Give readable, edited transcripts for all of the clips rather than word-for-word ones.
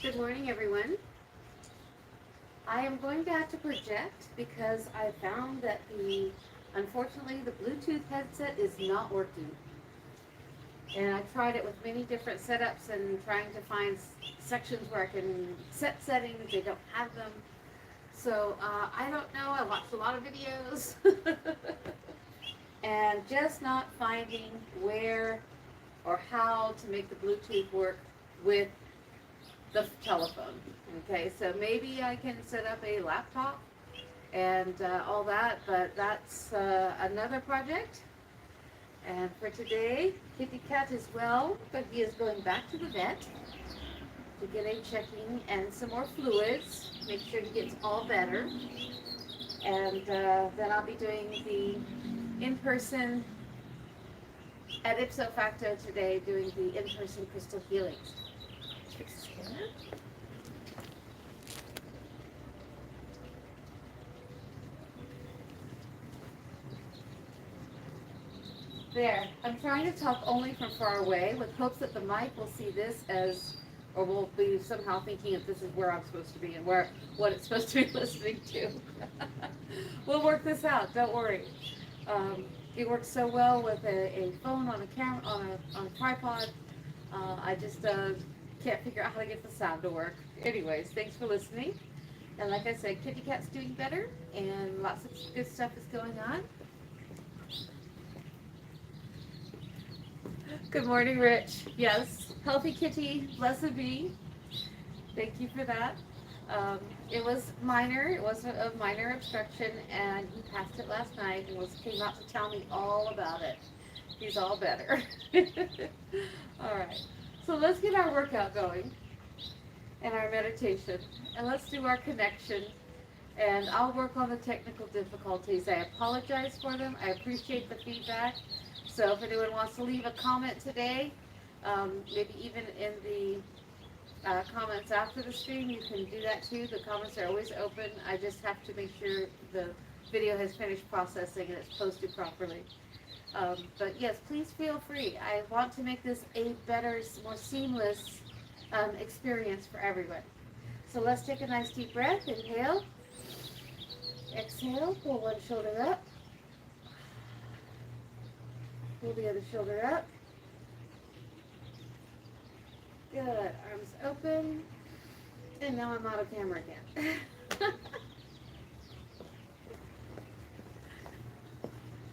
Good morning, everyone. I am going to have to project because I found that unfortunately, the Bluetooth headset is not working. And I tried it with many different setups and trying to find sections where I can set settings. They don't have them. So I don't know. I watched a lot of videos and just not finding where or how to make the Bluetooth work with the telephone. Okay, so maybe I can set up a laptop and all that, but that's another project. And for today, Kitty Cat is well, but he is going back to the vet to get a checking and some more fluids, make sure he gets all better. And then I'll be doing the in-person at ipso facto today, doing the in-person crystal healing. There. I'm trying to talk only from far away with hopes that the mic will see this as, or will be somehow thinking that this is where I'm supposed to be and what it's supposed to be listening to. We'll work this out. Don't worry. It works so well with a phone on a camera on a tripod. I just can't figure out how to get the sound to work. Anyways, thanks for listening. And like I said, Kitty Cat's doing better, and lots of good stuff is going on. Good morning, Rich. Yes, healthy kitty, blessed be. Thank you for that. It was minor. It was a minor obstruction, and he passed it last night and came out to tell me all about it. He's all better. All right. So let's get our workout going and our meditation, and let's do our connection. And I'll work on the technical difficulties. I apologize for them. I appreciate the feedback. So if anyone wants to leave a comment today, maybe even in the comments after the stream, you can do that too. The comments are always open. I just have to make sure the video has finished processing and it's posted properly. But yes, please feel free. I want to make this a better, more seamless experience for everyone. So let's take a nice deep breath. Inhale. Exhale. Pull one shoulder up. Pull the other shoulder up. Good. Arms open. And now I'm out of camera again.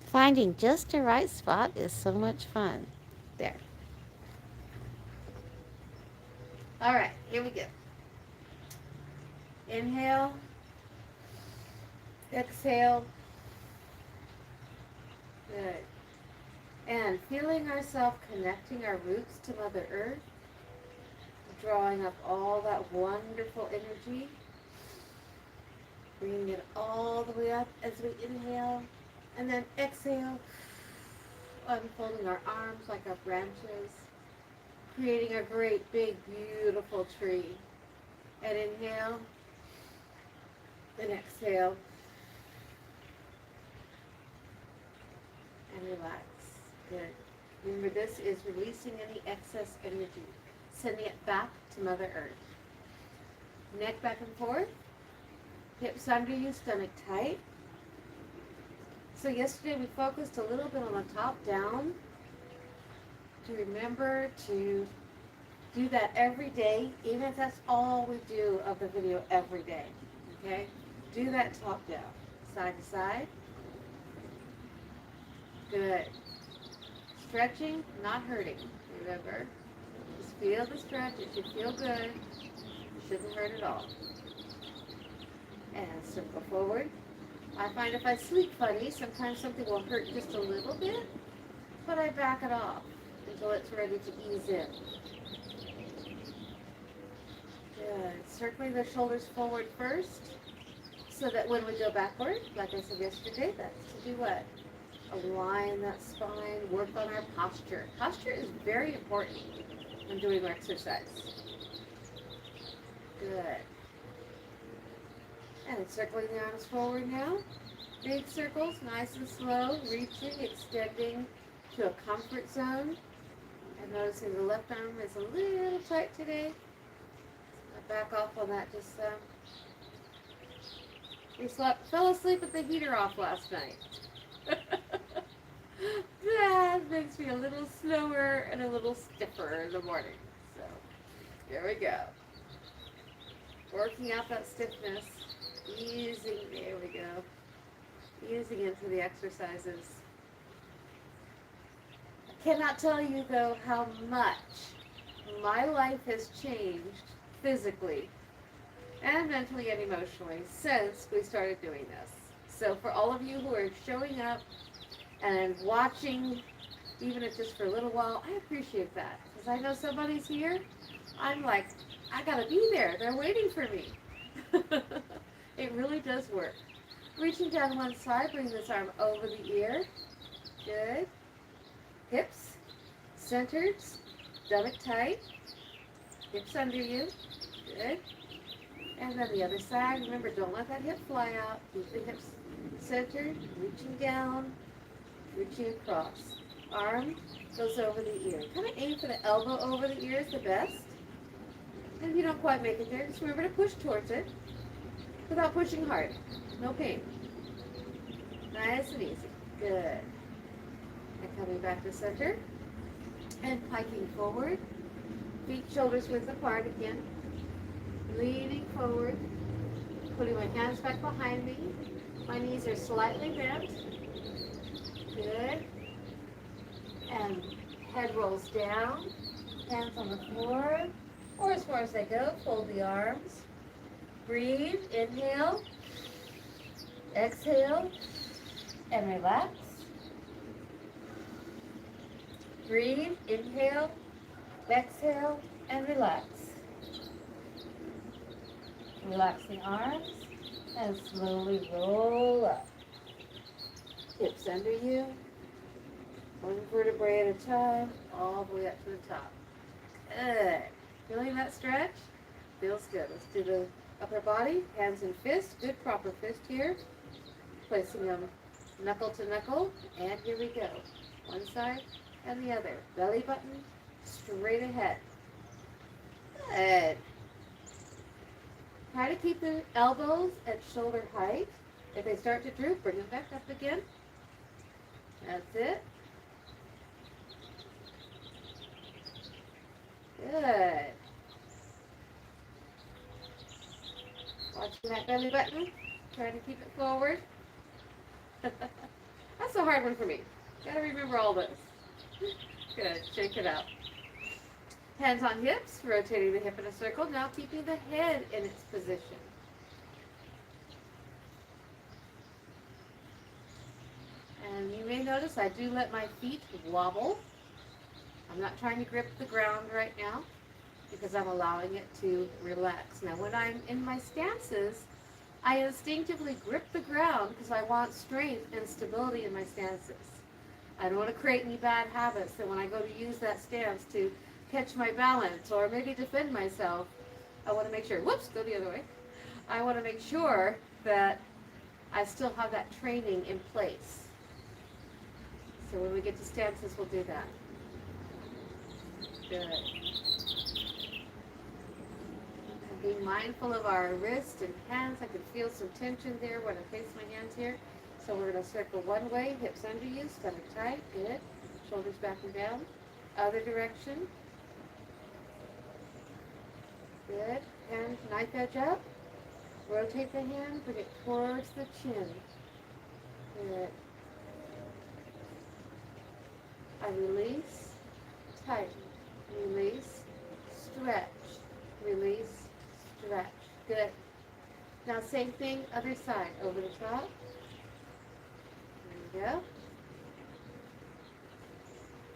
Finding just the right spot is so much fun. There. All right, here we go. Inhale. Exhale. Good. And feeling ourselves connecting our roots to Mother Earth, drawing up all that wonderful energy, bringing it all the way up as we inhale, and then exhale, unfolding our arms like our branches, creating a great, big, beautiful tree. And inhale, and exhale, and relax. Good. Remember, this is releasing any excess energy, sending it back to Mother Earth. Neck back and forth, hips under you, stomach tight. So yesterday we focused a little bit on the top down. To remember to do that every day, even if that's all we do of the video every day. Okay? Do that top down, side to side. Good. Stretching, not hurting. Remember, just feel the stretch. It should feel good. It shouldn't hurt at all. And circle forward. I find if I sleep funny, sometimes something will hurt just a little bit, but I back it off until it's ready to ease in. Good. Circling the shoulders forward first, so that when we go backward, like I said yesterday, that's to do what? Align that spine, work on our posture. Posture is very important when doing exercise. Good. And circling the arms forward now. Big circles, nice and slow, reaching, extending to a comfort zone. And noticing the left arm is a little tight today. back off on that. Just we fell asleep with the heater off last night. That makes me a little slower and a little stiffer in the morning. So here we go. Working out that stiffness, easing. There we go. Easing into the exercises. I cannot tell you though how much my life has changed physically and mentally and emotionally since we started doing this. So for all of you who are showing up and watching, even if just for a little while, I appreciate that. Because I know somebody's here, I'm like, I gotta be there. They're waiting for me. It really does work. Reaching down one side, bring this arm over the ear. Good. Hips, centered, stomach tight. Hips under you. Good. And then the other side. Remember, don't let that hip fly out. Keep the hips centered, reaching down, reaching across. Arm goes over the ear. Kind of aim for the elbow over the ear is the best. And if you don't quite make it there, just remember to push towards it without pushing hard. No pain. Nice and easy. Good. And coming back to center. And piking forward. Feet, shoulders width apart again. Leaning forward. Putting my hands back behind me. My knees are slightly bent. Good. And head rolls down. Hands on the floor. Or as far as they go, fold the arms. Breathe. Inhale. Exhale. And relax. Breathe. Inhale. Exhale. And relax. Relax the arms and slowly roll up. Hips under you. One vertebrae at a time, all the way up to the top. Good. Feeling that stretch? Feels good. Let's do the upper body, hands and fists. Good proper fist here. Placing them knuckle to knuckle. And here we go. One side and the other. Belly button straight ahead. Good. Try to keep the elbows at shoulder height. If they start to droop, bring them back up again. That's it. Good. Watching that belly button. Try to keep it forward. That's a hard one for me. Gotta remember all this. Good. Shake it out. Hands on hips, rotating the hip in a circle. Now keeping the head in its position. And you may notice I do let my feet wobble. I'm not trying to grip the ground right now because I'm allowing it to relax. Now when I'm in my stances, I instinctively grip the ground because I want strength and stability in my stances. I don't want to create any bad habits that when I go to use that stance to catch my balance or maybe defend myself, I want to make sure, whoops, go the other way. I want to make sure that I still have that training in place. So when we get to stances, we'll do that. Good. And being mindful of our wrists and hands. I can feel some tension there when I face my hands here. So we're going to circle one way, hips under you, stomach tight, good. Shoulders back and down. Other direction. Good. Hand, knife edge up. Rotate the hand, bring it towards the chin. Good. I release, tighten, release, stretch, release, stretch. Good. Now same thing, other side, over the top. There we go.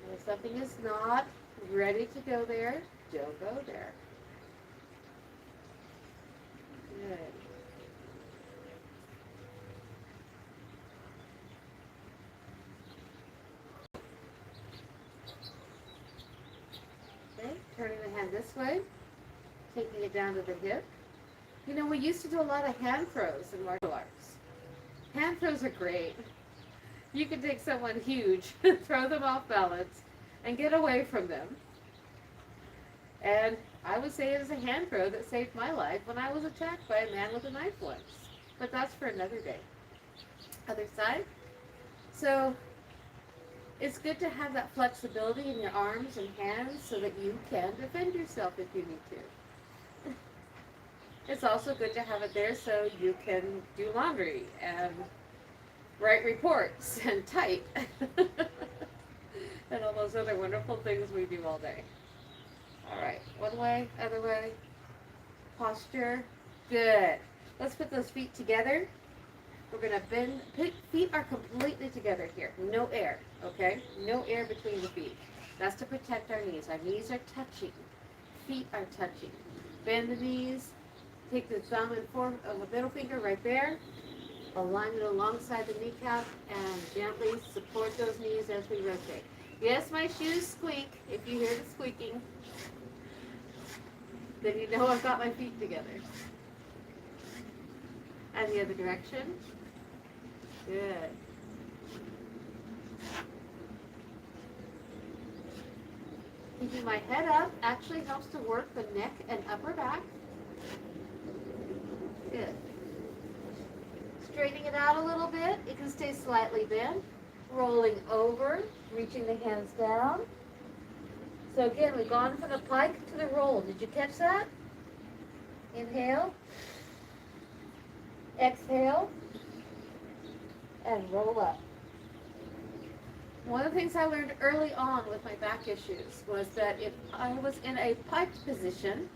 And if something is not ready to go there, don't go there. Good. Okay, turning the hand this way, taking it down to the hip. You know, we used to do a lot of hand throws in martial arts. Hand throws are great. You can take someone huge, throw them off balance, and get away from them. And I would say it was a hand throw that saved my life when I was attacked by a man with a knife once. But that's for another day. Other side. So it's good to have that flexibility in your arms and hands so that you can defend yourself if you need to. It's also good to have it there so you can do laundry and write reports and type and all those other wonderful things we do all day. All right, one way, other way, posture, good. Let's put those feet together. We're gonna bend, feet are completely together here, no air, okay? No air between the feet. That's to protect our knees. Our knees are touching, feet are touching. Bend the knees, take the thumb and the middle finger right there, align it alongside the kneecap, and gently support those knees as we rotate. Yes, my shoes squeak. If you hear the squeaking, then you know I've got my feet together. And the other direction. Good. Keeping my head up actually helps to work the neck and upper back. Good. Straightening it out a little bit. It can stay slightly bent. Rolling over, reaching the hands down. So again, we've gone from the pike to the roll. Did you catch that? Inhale. Exhale. And roll up. One of the things I learned early on with my back issues was that if I was in a piked position,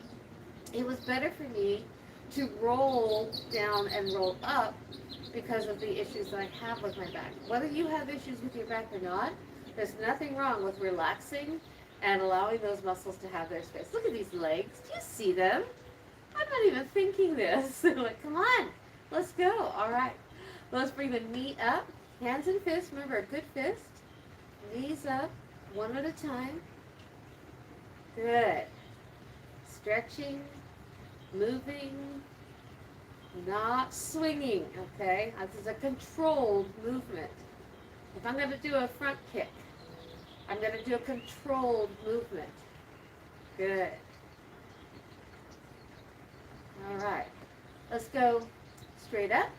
it was better for me to roll down and roll up because of the issues that I have with my back. Whether you have issues with your back or not, there's nothing wrong with relaxing and allowing those muscles to have their space. Look at these legs. Do you see them? I'm not even thinking this. They're like, come on, let's go. All right. Let's bring the knee up. Hands and fists. Remember, a good fist. Knees up, one at a time. Good. Stretching, moving, not swinging, okay? This is a controlled movement. If I'm going to do a front kick, I'm going to do a controlled movement. Good. All right. Let's go straight up.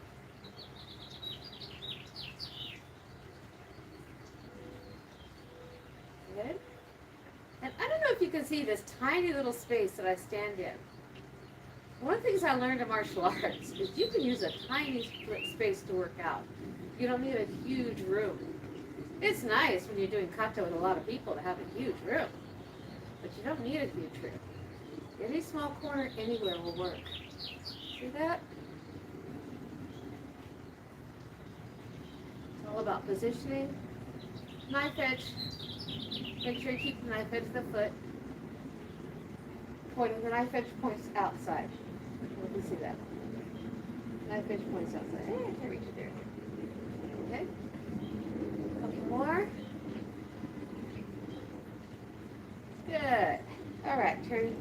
Good. And I don't know if you can see this tiny little space that I stand in. One of the things I learned in martial arts is you can use a tiny space to work out. You don't need a huge room. It's nice when you're doing kata with a lot of people to have a huge room, but you don't need a huge room. Any small corner anywhere will work. See that? It's all about positioning. Knife edge. Make sure you keep the knife edge of the foot. Pointing, the knife edge points outside. Let me see that. Knife edge points outside. Hey, I can't reach it there. Okay. A couple more. Good. All right. Turn.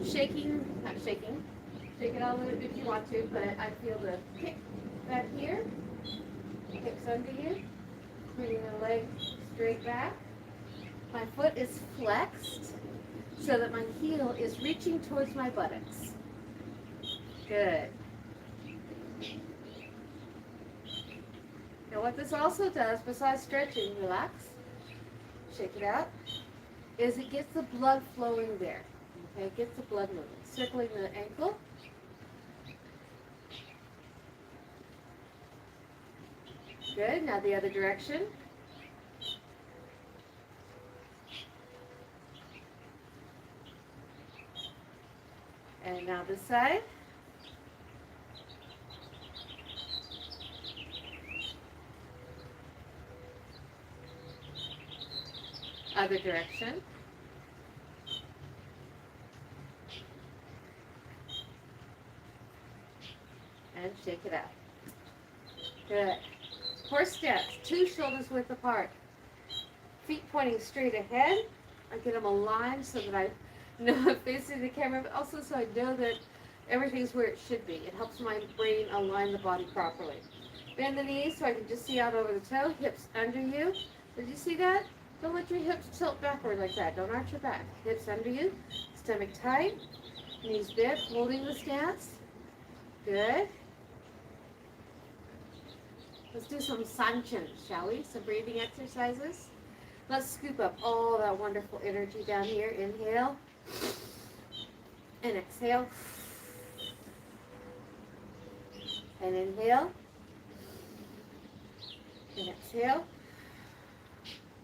Shaking. Not shaking. Shake it out a little bit if you want to, but I feel the kick back here. Hips under you. Bringing the leg straight back. My foot is flexed so that my heel is reaching towards my buttocks. Good. Now what this also does, besides stretching, relax, shake it out, is it gets the blood flowing there. Okay, it gets the blood moving. Circling the ankle. Good, now the other direction. And now this side. Other direction. And shake it out. Good. Horse stance, 2 shoulders width apart. Feet pointing straight ahead. I get them aligned so that I know I'm facing the camera, but also so I know that everything's where it should be. It helps my brain align the body properly. Bend the knees so I can just see out over the toe. Hips under you. Did you see that? Don't let your hips tilt backward like that. Don't arch your back. Hips under you. Stomach tight. Knees bent, holding the stance. Good. Let's do some sanchin, shall we? Some breathing exercises. Let's scoop up all that wonderful energy down here. Inhale and exhale. And inhale and exhale.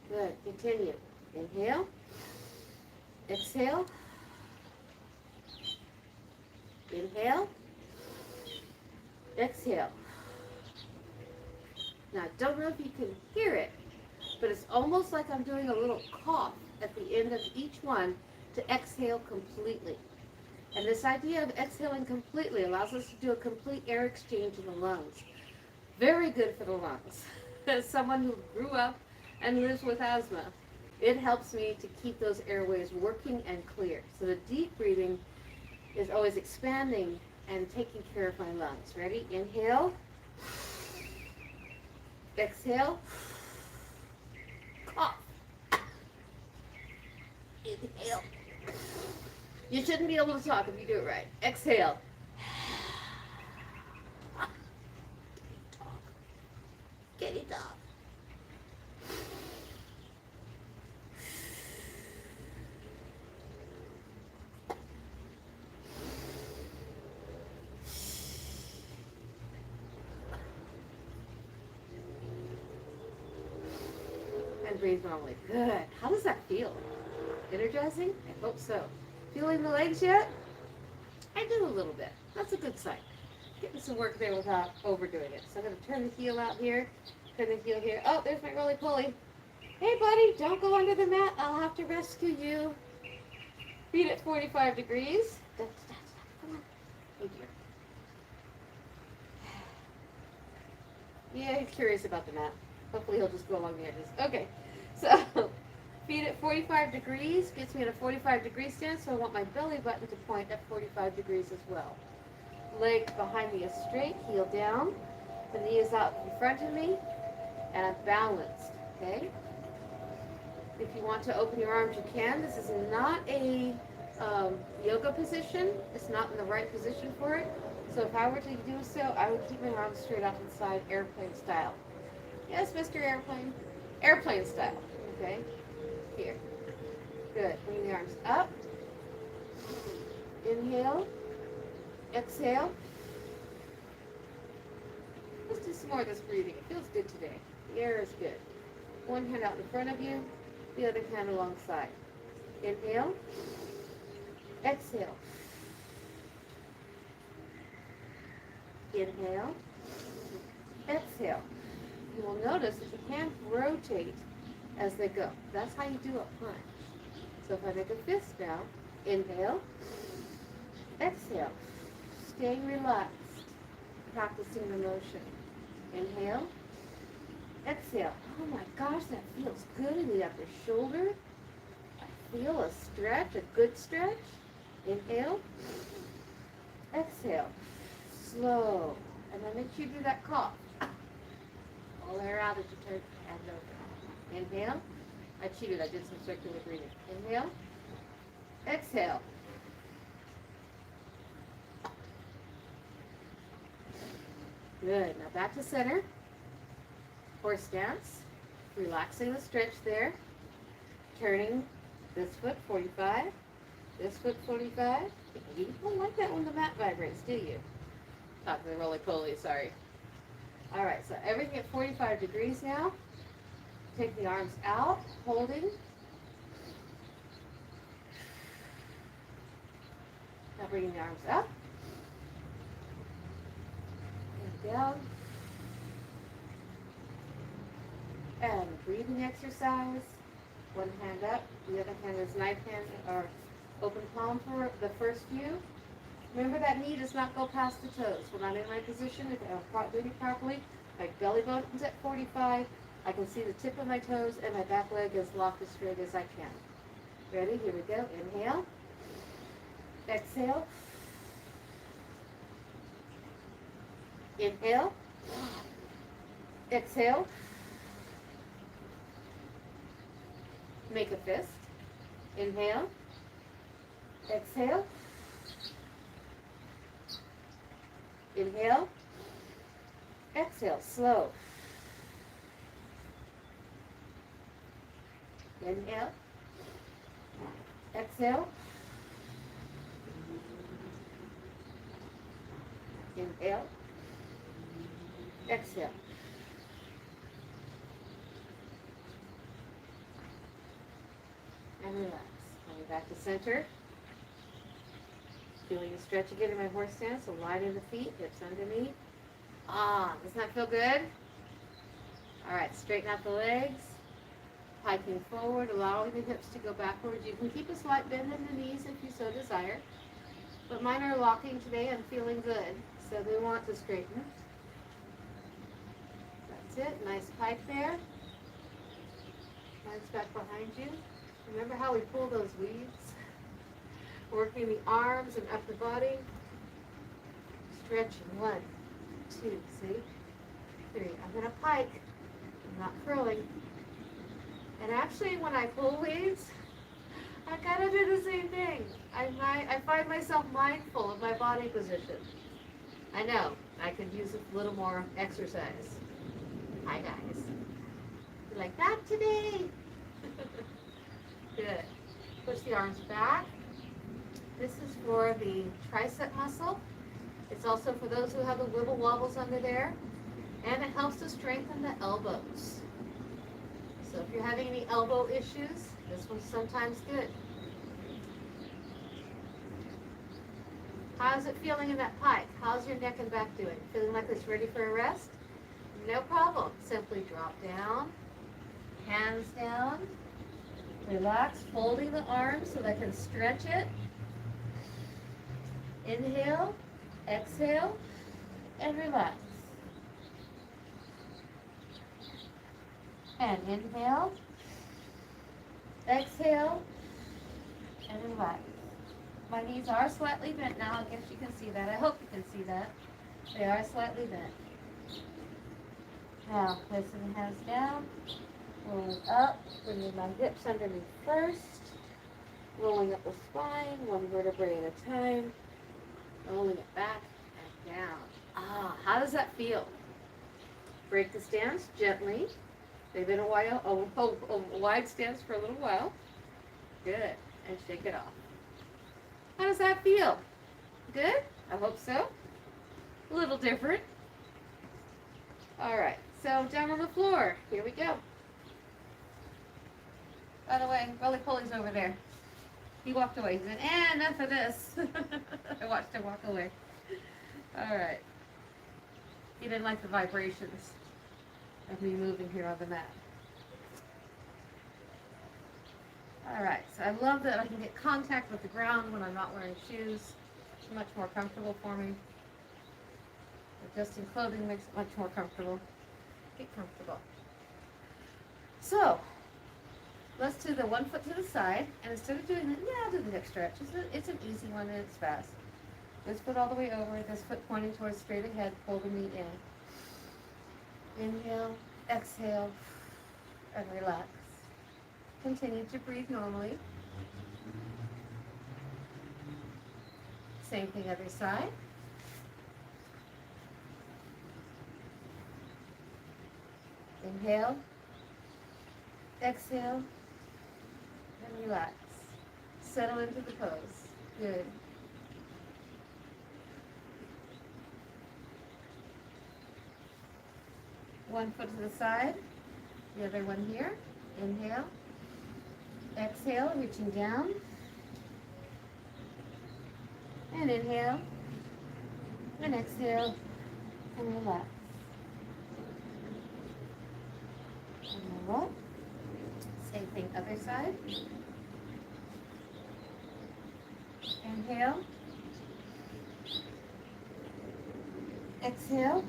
Good. Continue. Inhale. Exhale. Inhale. Exhale. Now, I don't know if you can hear it, but it's almost like I'm doing a little cough at the end of each one to exhale completely. And this idea of exhaling completely allows us to do a complete air exchange in the lungs. Very good for the lungs. As someone who grew up and lives with asthma, it helps me to keep those airways working and clear. So the deep breathing is always expanding and taking care of my lungs. Ready? Inhale. Exhale. Cough. Inhale. You shouldn't be able to talk if you do it right. Exhale. Get it off. And breathe normally. Good. How does that feel? Energizing? I hope so. Feeling the legs yet? I do a little bit. That's a good sign. Getting some work there without overdoing it. So I'm going to turn the heel out here. Turn the heel here. Oh, there's my roly-poly. Hey, buddy, don't go under the mat. I'll have to rescue you. Feet at 45 degrees. Stop. Come on. Oh, dear. Yeah, he's curious about the mat. Hopefully he'll just go along the edges. Okay, so feet at 45 degrees gets me in a 45-degree stance, so I want my belly button to point at 45 degrees as well. Leg behind me is straight, heel down. The knee is out in front of me, and I'm balanced, okay? If you want to open your arms, you can. This is not a yoga position. It's not in the right position for it. So if I were to do so, I would keep my arms straight up inside, airplane style. Yes, Mr. Airplane. Airplane style. Okay. Here. Good. Bring the arms up. Inhale. Exhale. Let's do some more of this breathing. It feels good today. The air is good. One hand out in front of you, the other hand alongside. Inhale. Exhale. Inhale. Exhale. You will notice that your hands rotate as they go. That's how you do a punch. So if I make a fist now, inhale, exhale, staying relaxed, practicing the motion. Inhale, exhale. Oh my gosh, that feels good in the upper shoulder. I feel a stretch, a good stretch. Inhale, exhale, slow. And then make sure you do that cough. All the air out as you turn and over. Inhale. I cheated. I did some circular breathing. Inhale. Exhale. Good. Now back to center. Horse stance. Relaxing the stretch there. Turning this foot 45. This foot 45. You don't like that when the mat vibrates, do you? Talk to the roly-poly, sorry. All right, so everything at 45 degrees now. Take the arms out, holding. Now bringing the arms up. And down. And breathing exercise. One hand up, the other hand is knife hand or open palm for the first few. Remember that knee does not go past the toes. When I'm in my position, if I'm doing it properly, my belly button's at 45. I can see the tip of my toes and my back leg is locked as straight as I can. Ready? Here we go. Inhale. Exhale. Inhale. Exhale. Make a fist. Inhale. Exhale. Inhale. Exhale. Slow. Inhale. Exhale. Inhale. Exhale. And relax. Coming back to center. Feeling a stretch again in my horse stance. So line in the feet, hips underneath. Ah, doesn't that feel good? All right, straighten out the legs. Hiking forward, allowing the hips to go backwards. You can keep a slight bend in the knees if you so desire. But mine are locking today. I'm feeling good. So they want to straighten. That's it. Nice pike there. Hands back behind you. Remember how we pull those weaves? Working the arms and up the body. Stretching. 1, 2, see? 3. I'm going to pike. I'm not curling. And actually, when I pull weaves, I kind of do the same thing. I find myself mindful of my body position. I know, I could use a little more exercise. Hi, guys. You like that today? Good. Push the arms back. This is for the tricep muscle. It's also for those who have the wibble wobbles under there. And it helps to strengthen the elbows. So if you're having any elbow issues, this one's sometimes good. How's it feeling in that pike? How's your neck and back doing? Feeling like it's ready for a rest? No problem. Simply drop down, hands down, relax, folding the arms so that I can stretch it. Inhale, exhale, and relax. And inhale, exhale, and relax. My knees are slightly bent now. I guess you can see that. I hope you can see that. They are slightly bent. Now, placing the hands down, rolling up, bringing my hips underneath first, rolling up the spine, one vertebrae at a time, rolling it back and down. Ah, how does that feel? Break the stance gently. They've been a wide stance for a little while. Good. And shake it off. How does that feel? Good? I hope so. A little different. All right. So down on the floor. Here we go. By the way, Rolly Polly's over there. He walked away. He said, enough of this. I watched him walk away. All right. He didn't like the vibrations of me moving here on the mat. All right, so I love that I can get contact with the ground when I'm not wearing shoes. It's much more comfortable for me. Adjusting clothing makes it much more comfortable. Get comfortable. So, let's do the one foot to the side, and instead of doing the, I'll do the hip stretch. It's an easy one and it's fast. This foot all the way over, this foot pointing towards straight ahead, pull the knee in. Inhale, exhale, and relax. Continue to breathe normally. Same thing other side. Inhale, exhale, and relax. Settle into the pose. Good. One foot to the side, the other one here. Inhale, exhale, reaching down, and inhale, and exhale, and relax. And roll. Same thing, other side. Inhale, exhale,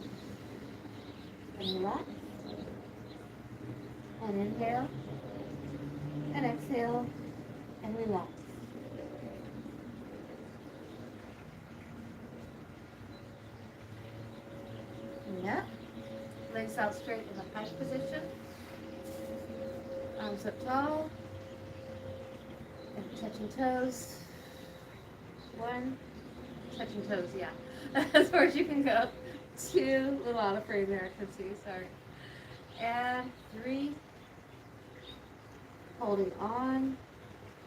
and relax. And inhale, and exhale, and relax. Up. Legs out straight in the pike position. Arms up tall. And touching toes. One, touching toes, yeah. As far as you can go. Two, a little out of frame there, I can see, sorry. And three, holding on,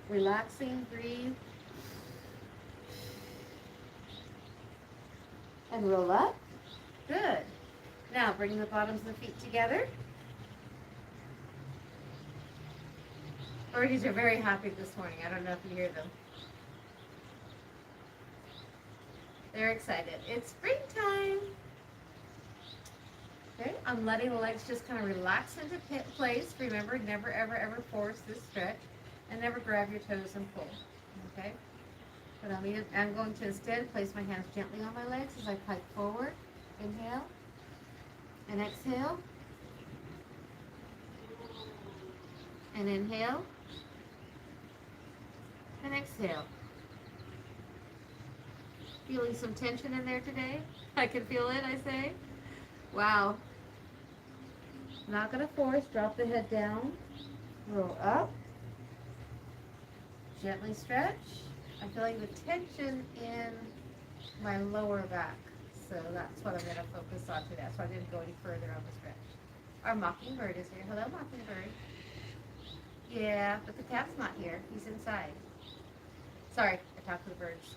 relaxing, breathe, and roll up. Good. Now bring the bottoms of the feet together. Birdies are very happy this morning. I don't know if you hear them. They're excited. It's springtime. Okay, I'm letting the legs just kind of relax into place. Remember, never, ever, ever force this stretch. And never grab your toes and pull. Okay? But I'm going to instead place my hands gently on my legs as I pike forward. Inhale. And exhale. And inhale. And exhale. Feeling some tension in there today? I can feel it, I say. Wow. Not going to force. Drop the head down. Roll up. Gently stretch. I'm feeling the tension in my lower back. So that's what I'm going to focus on today. So I didn't go any further on the stretch. Our mockingbird is here. Hello, mockingbird. Yeah, but the cat's not here. He's inside. Sorry, I talked to the birds.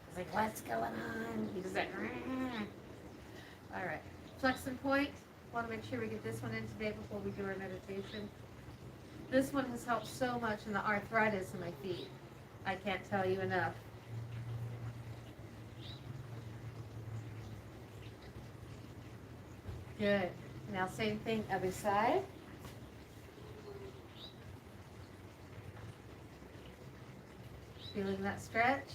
I was like, what's going on? He just like, rah. All right. Flex and point. Want to make sure we get this one in today before we do our meditation. This one has helped so much in the arthritis in my feet. I can't tell you enough. Good. Now same thing, other side. Feeling that stretch?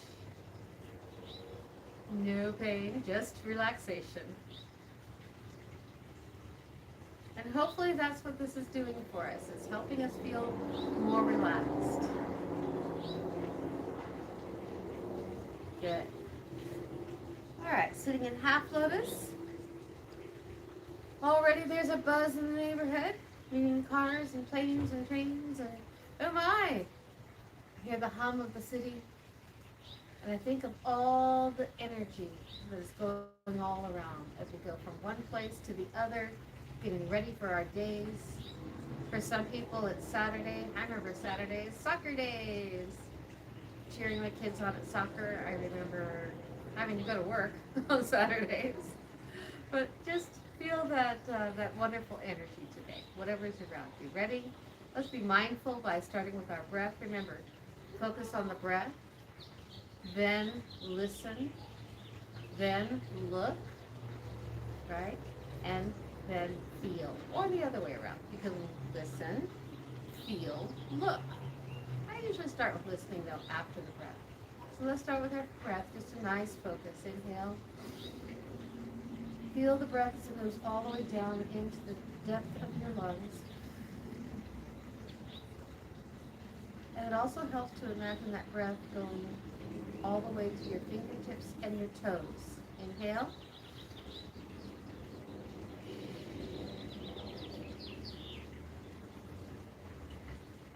No pain, just relaxation. And hopefully that's what this is doing for us. It's helping us feel more relaxed. Good. All right, sitting in half lotus. Already there's a buzz in the neighborhood, meaning cars and planes and trains and, oh my! I hear the hum of the city. And I think of all the energy that is going all around as we go from one place to the other, getting ready for our days. For some people, it's Saturday. I remember Saturdays, soccer days. Cheering my kids on at soccer. I remember having to go to work on Saturdays. But just feel that wonderful energy today, whatever's around you. Ready? Let's be mindful by starting with our breath. Remember, focus on the breath. Then listen, then look, right? And then feel, or the other way around. You can listen, feel, look. I usually start with listening though after the breath. So let's start with our breath, just a nice focus. Inhale. Feel the breath as it goes all the way down into the depth of your lungs. And it also helps to imagine that breath going all the way to your fingertips and your toes. Inhale.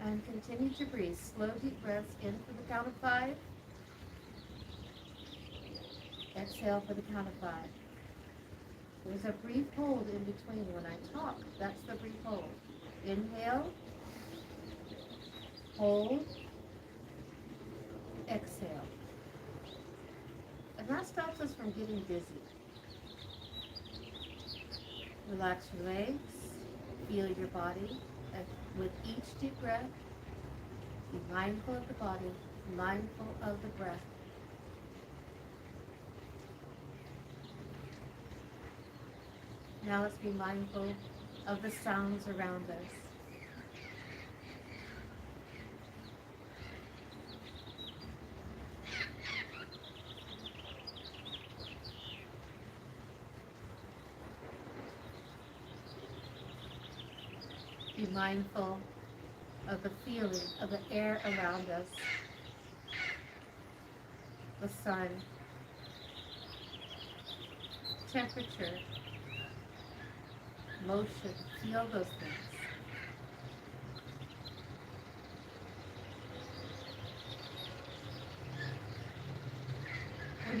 And continue to breathe. Slow, deep breaths in for the count of 5. Exhale for the count of 5. There's a brief hold in between when I talk. That's the brief hold. Inhale. Hold. Exhale. And that stops us from getting dizzy. Relax your legs. Feel your body. And with each deep breath, be mindful of the body, mindful of the breath. Now let's be mindful of the sounds around us. Be mindful of the feeling of the air around us, the sun, temperature, motion. Feel those things.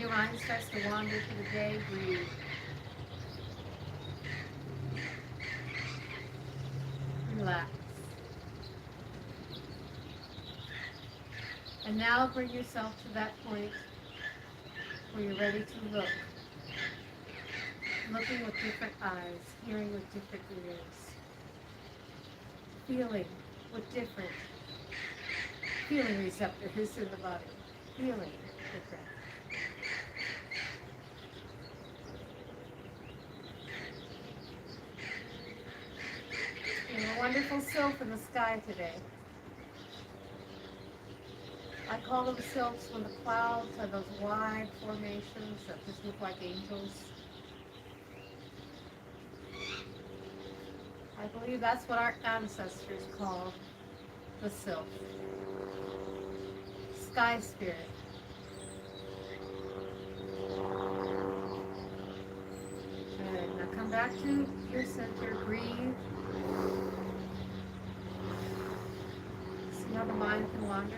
your mind starts to wander through the day, breathe. Relax. And now bring yourself to that point where you're ready to look. Looking with different eyes, hearing with different ears, feeling with different feeling receptors in the body, feeling different. And a wonderful sylph in the sky today. I call them sylphs when the clouds are those wide formations that just look like angels. I believe that's what our ancestors called the sylph. Sky spirit. Good. Now come back to your center. Breathe. See how the mind can wander?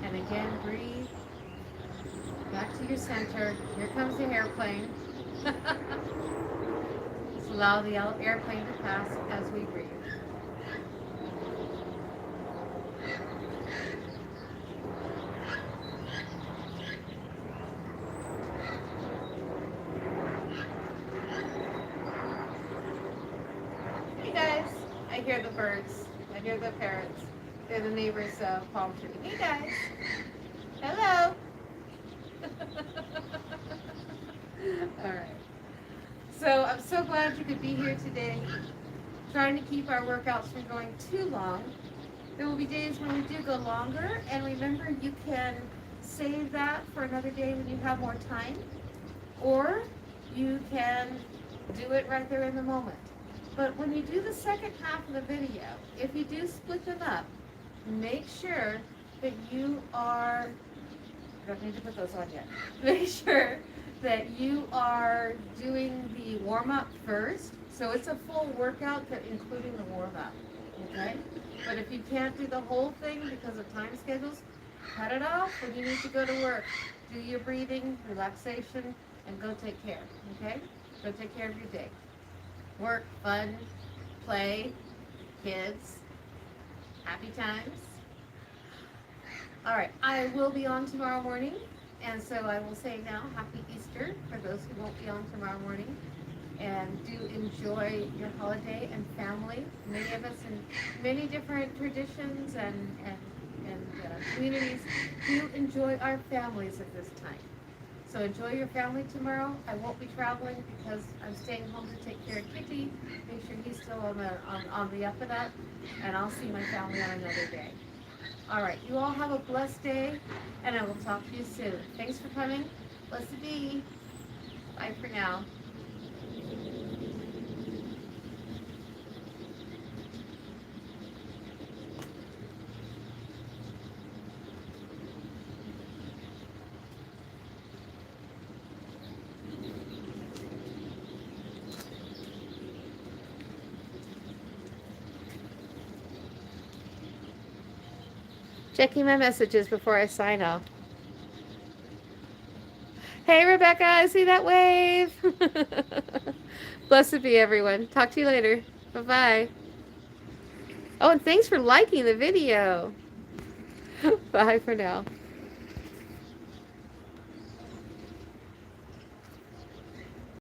And again, breathe. Back to your center. Here comes the airplane. Just allow the airplane to pass as we breathe. Hey guys, I hear the birds. I hear the parrots. They're the neighbor's palm tree. Hey guys. Hello. All right. So I'm so glad you could be here today. Trying to keep our workouts from going too long. There will be days when we do go longer, and remember you can save that for another day when you have more time, or you can do it right there in the moment. But when you do the second half of the video, if you do split them up, make sure that you are, I don't need to put those on yet, make sure that you are doing the warm-up first. So it's a full workout including the warm-up, okay? But if you can't do the whole thing because of time schedules, cut it off when you need to go to work. Do your breathing, relaxation, and go take care, okay? Go take care of your day. Work, fun, play, kids, happy times. All right, I will be on tomorrow morning, and so I will say now, Happy Easter for those who won't be on tomorrow morning. And do enjoy your holiday and family. Many of us in many different traditions and communities do enjoy our families at this time. So enjoy your family tomorrow. I won't be traveling because I'm staying home to take care of Kitty. Make sure he's still on the up and up, and I'll see my family on another day. All right, you all have a blessed day, and I will talk to you soon. Thanks for coming. Blessed be. Bye for now. Checking my messages before I sign off. Hey, Rebecca, I see that wave. Blessed be everyone. Talk to you later. Bye-bye. Oh, and thanks for liking the video. Bye for now.